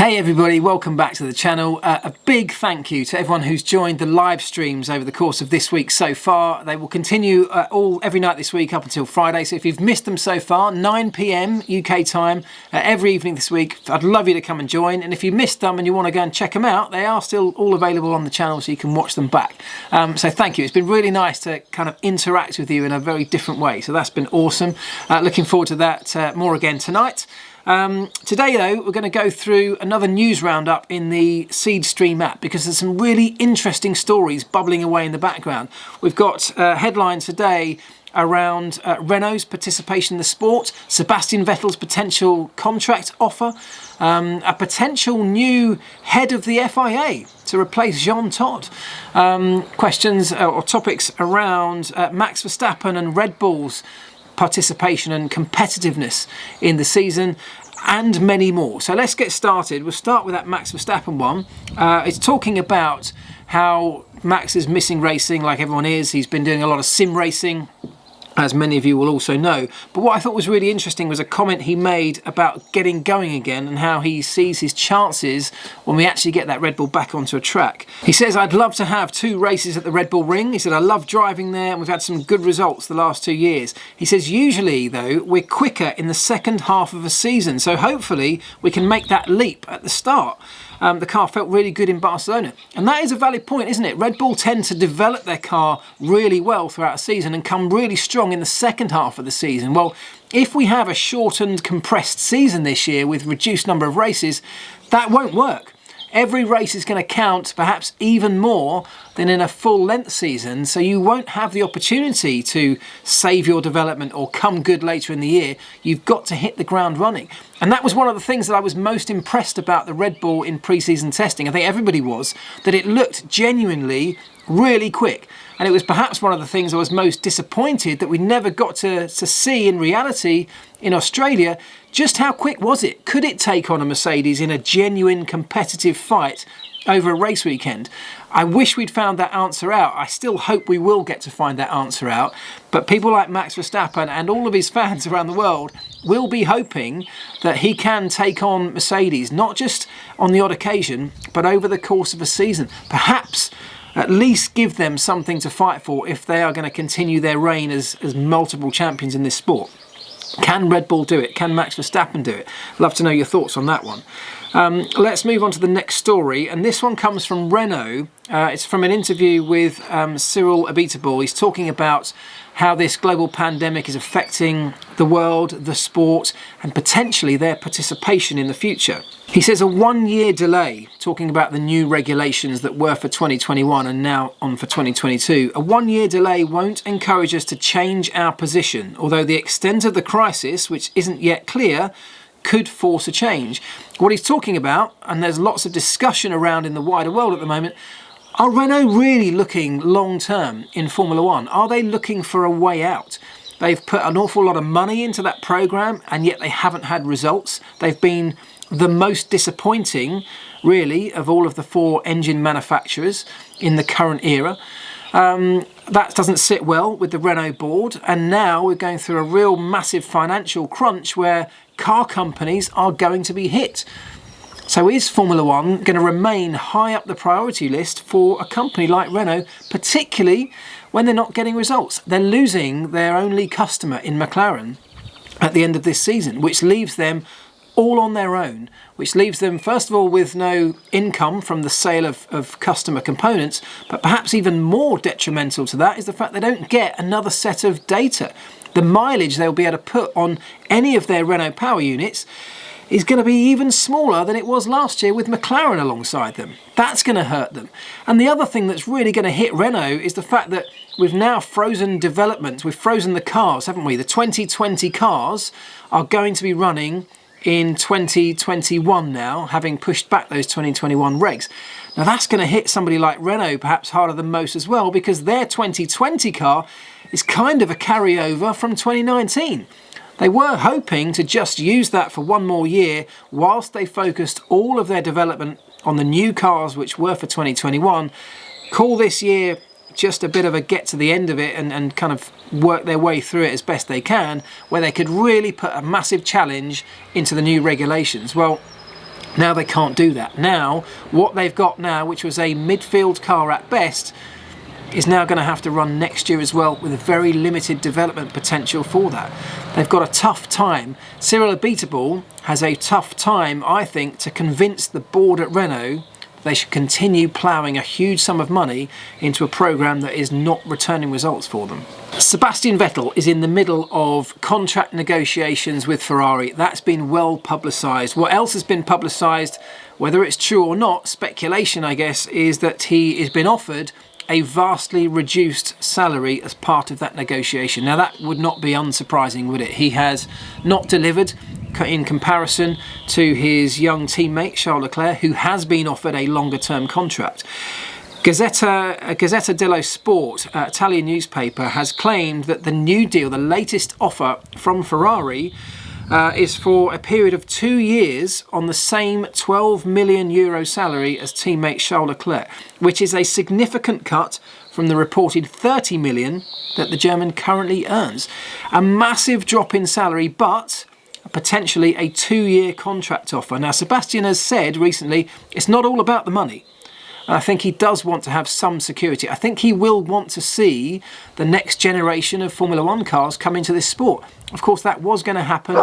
Hey everybody, welcome back to the channel. A big thank you to everyone who's joined the live streams over the course of this week so far. They will continue every night this week up until Friday. So if you've missed them so far, 9 PM UK time every evening this week, I'd love you to come and join. And if you missed them and you want to go and check them out, they are still all available on the channel so you can watch them back. So thank you. It's been really nice to kind of interact with you in a very different way. So that's been awesome. Looking forward to that more again tonight. Today though, we're going to go through another news roundup in the Seedstream app because there's some really interesting stories bubbling away in the background. We've got headlines today around Renault's participation in the sport, Sebastian Vettel's potential contract offer, a potential new head of the FIA to replace Jean Todt, questions or topics around Max Verstappen and Red Bull's participation and competitiveness in the season, and many more. So let's get started. We'll start with that Max Verstappen one. It's talking about how Max is missing racing like everyone is. He's been doing a lot of sim racing, as many of you will also know. But what I thought was really interesting was a comment he made about getting going again and how he sees his chances when we actually get that Red Bull back onto a track. He says, "I'd love to have 2 races at the Red Bull Ring." He said, "I love driving there and we've had some good results the last 2 years." He says, "Usually though, we're quicker in the second half of a season. So hopefully we can make that leap at the start." The car felt really good in Barcelona. And that is a valid point, isn't it? Red Bull tend to develop their car really well throughout a season and come really strong in the second half of the season. Well, if we have a shortened, compressed season this year with reduced number of races, that won't work. Every race is going to count perhaps even more than in a full length season, so you won't have the opportunity to save your development or come good later in the year. You've got to hit the ground running. And that was one of the things that I was most impressed about the Red Bull in pre-season testing. I think everybody was, that it looked genuinely really quick. And it was perhaps one of the things I was most disappointed that we never got to see in reality in Australia. Just how quick was it? Could it take on a Mercedes in a genuine competitive fight over a race weekend? I wish we'd found that answer out. I still hope we will get to find that answer out. But people like Max Verstappen and all of his fans around the world will be hoping that he can take on Mercedes, not just on the odd occasion, but over the course of a season. Perhaps at least give them something to fight for if they are going to continue their reign as multiple champions in this sport. Can Red Bull do it? Can Max Verstappen do it? Love to know your thoughts on that one. Let's move on to the next story, and this one comes from Renault. It's from an interview with Cyril Abiteboul. He's talking about how this global pandemic is affecting the world, the sport, and potentially their participation in the future. He says a 1-year delay, talking about the new regulations that were for 2021 and now on for 2022. A 1-year delay won't encourage us to change our position, although the extent of the crisis, which isn't yet clear, could force a change. What he's talking about, and there's lots of discussion around in the wider world at the moment, are Renault really looking long-term in Formula One? Are they looking for a way out? They've put an awful lot of money into that programme and yet they haven't had results. They've been the most disappointing, really, of all of the 4 engine manufacturers in the current era. That doesn't sit well with the Renault board, and now we're going through a real massive financial crunch where car companies are going to be hit. So is Formula One going to remain high up the priority list for a company like Renault, particularly when they're not getting results? They're losing their only customer in McLaren at the end of this season, which leaves them all on their own, which leaves them, first of all, with no income from the sale of customer components, but perhaps even more detrimental to that is the fact they don't get another set of data. The mileage they'll be able to put on any of their Renault power units is going to be even smaller than it was last year with McLaren alongside them. That's going to hurt them. And the other thing that's really going to hit Renault is the fact that we've now frozen development. We've frozen the cars, haven't we? The 2020 cars are going to be running in 2021 now, having pushed back those 2021 regs. Now that's going to hit somebody like Renault perhaps harder than most as well, because their 2020 car is kind of a carryover from 2019. They were hoping to just use that for 1 more year whilst they focused all of their development on the new cars which were for 2021. Call this year just a bit of a get to the end of it and kind of work their way through it as best they can, where they could really put a massive challenge into the new regulations. Well, Now they can't do that. Now, what they've got now, which was a midfield car at best, is now going to have to run next year as well, with a very limited development potential for that. They've got a tough time. Cyril Abiteboul has a tough time, I think, to convince the board at Renault they should continue ploughing a huge sum of money into a programme that is not returning results for them. Sebastian Vettel is in the middle of contract negotiations with Ferrari. That's been well publicised. What else has been publicised, whether it's true or not, speculation I guess, is that he has been offered a vastly reduced salary as part of that negotiation. Now that would not be unsurprising, would it? He has not delivered in comparison to his young teammate Charles Leclerc, who has been offered a longer term contract. Gazzetta dello Sport, Italian newspaper, has claimed that the new deal, the latest offer from Ferrari, is for a period of 2 years on the same €12 million salary as teammate Charles Leclerc, which is a significant cut from the reported 30 million that the German currently earns. A massive drop in salary, but potentially a 2-year contract offer. Now, Sebastian has said recently it's not all about the money. And I think he does want to have some security. I think he will want to see the next generation of Formula One cars come into this sport. Of course, that was going to happen.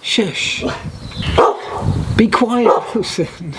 Shush. Be quiet, Wilson.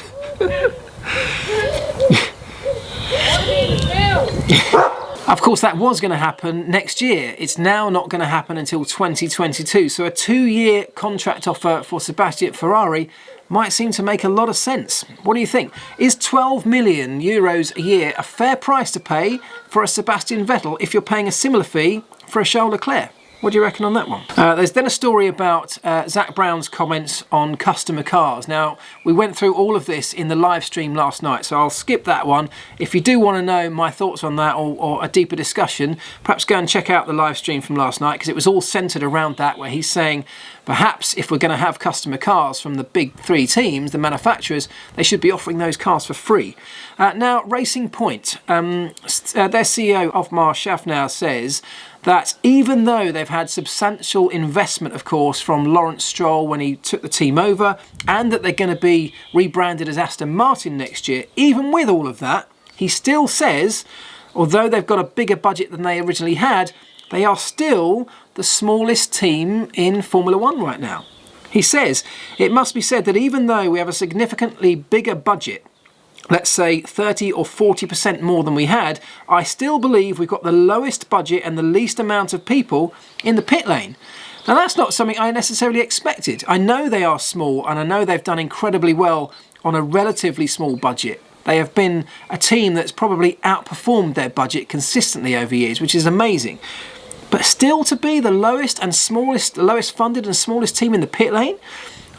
Of course, that was going to happen next year. It's now not going to happen until 2022. So a 2-year contract offer for Sebastian Ferrari might seem to make a lot of sense. What do you think? Is €12 million a year a fair price to pay for a Sebastian Vettel if you're paying a similar fee for a Charles Leclerc? What do you reckon on that one? There's then a story about Zak Brown's comments on customer cars. Now, we went through all of this in the live stream last night, so I'll skip that one. If you do want to know my thoughts on that or a deeper discussion, perhaps go and check out the live stream from last night, because it was all centred around that, where he's saying perhaps if we're going to have customer cars from the big 3 teams, the manufacturers, they should be offering those cars for free. Now, Racing Point, their CEO, Otmar Szafnauer, says that even though they've had substantial investment, of course, from Lawrence Stroll when he took the team over, and that they're going to be rebranded as Aston Martin next year, even with all of that, he still says, although they've got a bigger budget than they originally had, they are still the smallest team in Formula One right now. He says, it must be said that even though we have a significantly bigger budget, let's say 30 or 40% more than we had, I still believe we've got the lowest budget and the least amount of people in the pit lane. Now, that's not something I necessarily expected. I know they are small, and I know they've done incredibly well on a relatively small budget. They have been a team that's probably outperformed their budget consistently over years, which is amazing. But still to be the lowest funded and smallest team in the pit lane?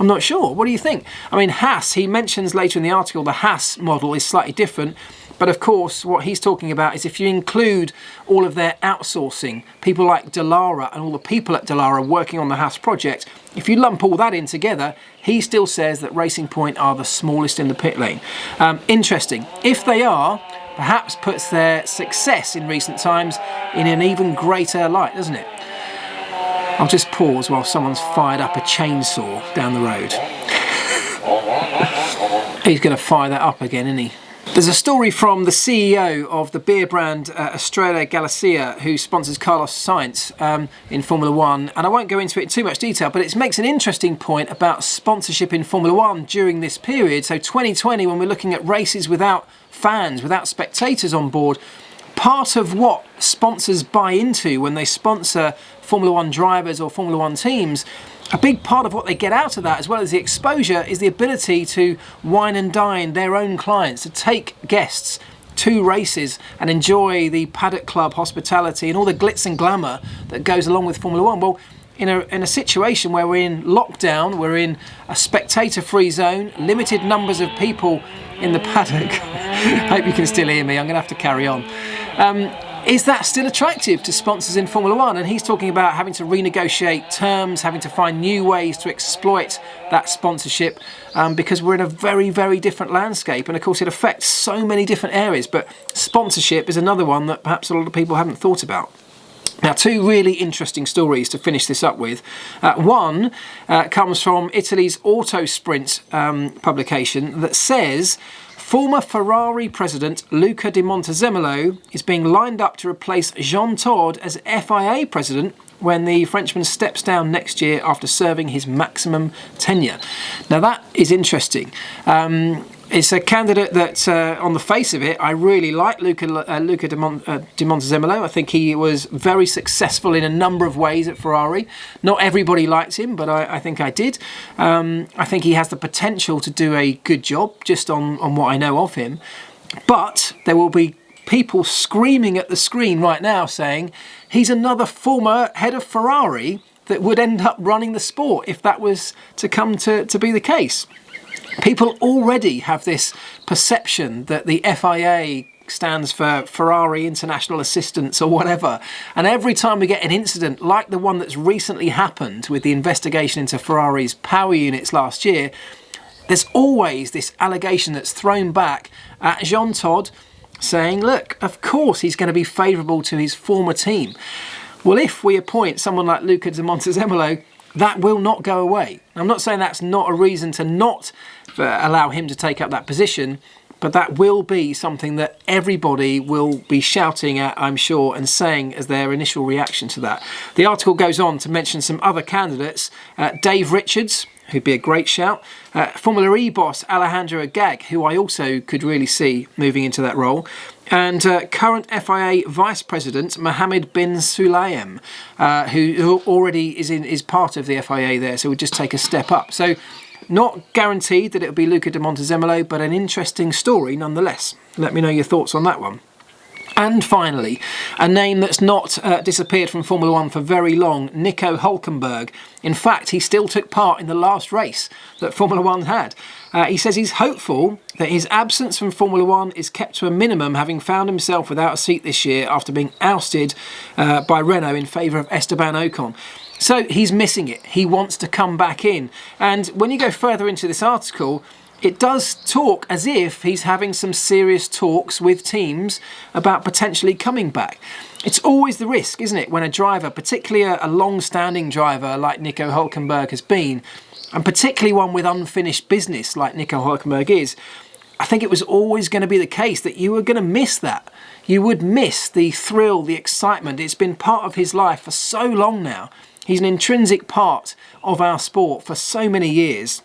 I'm not sure. What do you think? I mean, Haas, he mentions later in the article, the Haas model is slightly different. But of course, what he's talking about is if you include all of their outsourcing, people like Dallara and all the people at Dallara working on the Haas project, if you lump all that in together, he still says that Racing Point are the smallest in the pit lane. Interesting. If they are, perhaps puts their success in recent times in an even greater light, doesn't it? I'll just pause while someone's fired up a chainsaw down the road. He's going to fire that up again, isn't he? There's a story from the CEO of the beer brand Estrella Galicia, who sponsors Carlos Sainz in Formula One, and I won't go into it in too much detail, but it makes an interesting point about sponsorship in Formula One during this period. So 2020, when we're looking at races without fans, without spectators on board, part of what sponsors buy into when they sponsor Formula One drivers or Formula One teams, a big part of what they get out of that, as well as the exposure, is the ability to wine and dine their own clients, to take guests to races and enjoy the paddock club hospitality and all the glitz and glamour that goes along with Formula One. Well, in a situation where we're in lockdown, we're in a spectator-free zone, limited numbers of people in the paddock. Hope you can still hear me, I'm going to have to carry on. Is that still attractive to sponsors in Formula One? And he's talking about having to renegotiate terms, having to find new ways to exploit that sponsorship because we're in a very, very different landscape. And of course, it affects so many different areas. But sponsorship is another one that perhaps a lot of people haven't thought about. Now, two really interesting stories to finish this up with. One comes from Italy's Auto Sprint publication that says former Ferrari president Luca di Montezemolo is being lined up to replace Jean Todt as FIA president when the Frenchman steps down next year after serving his maximum tenure. Now, that is interesting. It's a candidate that, on the face of it, I really like, Luca di Montezemolo. I think he was very successful in a number of ways at Ferrari. Not everybody liked him, but I think I did. I think he has the potential to do a good job, just on what I know of him. But there will be people screaming at the screen right now saying he's another former head of Ferrari that would end up running the sport if that was to come to be the case. People already have this perception that the FIA stands for Ferrari International Assistance or whatever. And every time we get an incident like the one that's recently happened with the investigation into Ferrari's power units last year, there's always this allegation that's thrown back at Jean Todt saying, look, of course he's going to be favourable to his former team. Well, if we appoint someone like Luca di Montezemolo, that will not go away. I'm not saying that's not a reason to not allow him to take up that position, but that will be something that everybody will be shouting at, I'm sure, and saying as their initial reaction to that. The article goes on to mention some other candidates. Dave Richards, who'd be a great shout. Formula E boss Alejandro Agag, who I also could really see moving into that role. And current FIA Vice President Mohammed bin Sulayem, who already is part of the FIA there, so would just take a step up. So not guaranteed that it will be Luca di Montezemolo, but an interesting story nonetheless. Let me know your thoughts on that one. And finally, a name that's not disappeared from Formula 1 for very long, Nico Hulkenberg. In fact, he still took part in the last race that Formula 1 had. He says he's hopeful that his absence from Formula 1 is kept to a minimum, having found himself without a seat this year after being ousted by Renault in favour of Esteban Ocon. So he's missing it. He wants to come back in. And when you go further into this article, it does talk as if he's having some serious talks with teams about potentially coming back. It's always the risk, isn't it, when a driver, particularly a long-standing driver like Nico Hulkenberg has been, and particularly one with unfinished business like Nico Hulkenberg is, I think it was always going to be the case that you were going to miss that. You would miss the thrill, the excitement. It's been part of his life for so long now. He's an intrinsic part of our sport for so many years.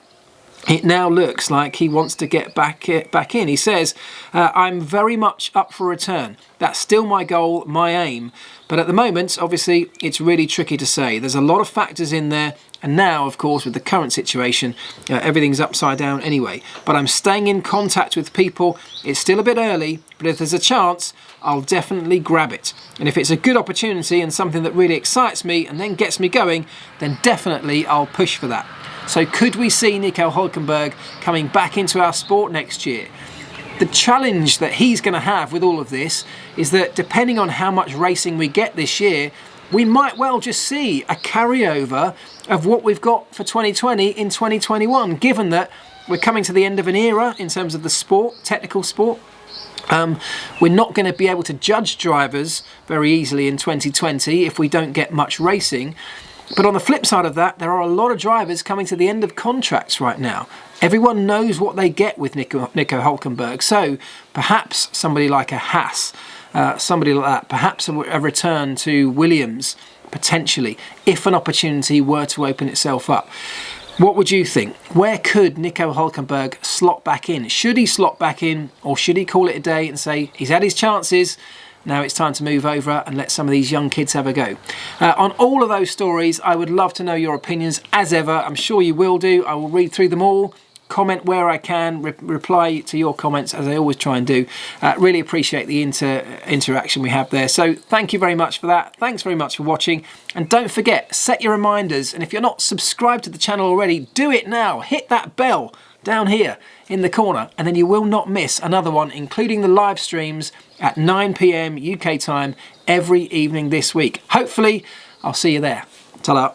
It now looks like he wants to get back in. He says, I'm very much up for a return. That's still my goal, my aim. But at the moment, obviously, it's really tricky to say. There's a lot of factors in there. And now, of course, with the current situation, everything's upside down anyway. But I'm staying in contact with people. It's still a bit early, but if there's a chance, I'll definitely grab it. And if it's a good opportunity and something that really excites me and then gets me going, then definitely I'll push for that. So could we see Nico Hulkenberg coming back into our sport next year? The challenge that he's going to have with all of this is that depending on how much racing we get this year, we might well just see a carryover of what we've got for 2020 in 2021, given that we're coming to the end of an era in terms of the sport, technical sport. We're not going to be able to judge drivers very easily in 2020 if we don't get much racing. But on the flip side of that, there are a lot of drivers coming to the end of contracts right now. Everyone knows what they get with Nico Hulkenberg. So perhaps somebody like a Haas, somebody like that, perhaps a return to Williams, potentially, if an opportunity were to open itself up. What would you think? Where could Nico Hulkenberg slot back in? Should he slot back in, or should he call it a day and say he's had his chances, now it's time to move over and let some of these young kids have a go? On all of those stories, I would love to know your opinions as ever. I'm sure you will do. I will read through them all, comment where I can, reply to your comments as I always try and do. Really appreciate the interaction we have there. So thank you very much for that. Thanks very much for watching. And don't forget, set your reminders. And if you're not subscribed to the channel already, do it now. Hit that bell down here in the corner, and then you will not miss another one, including the live streams at 9 PM UK time every evening this week. Hopefully, I'll see you there. Ta-da.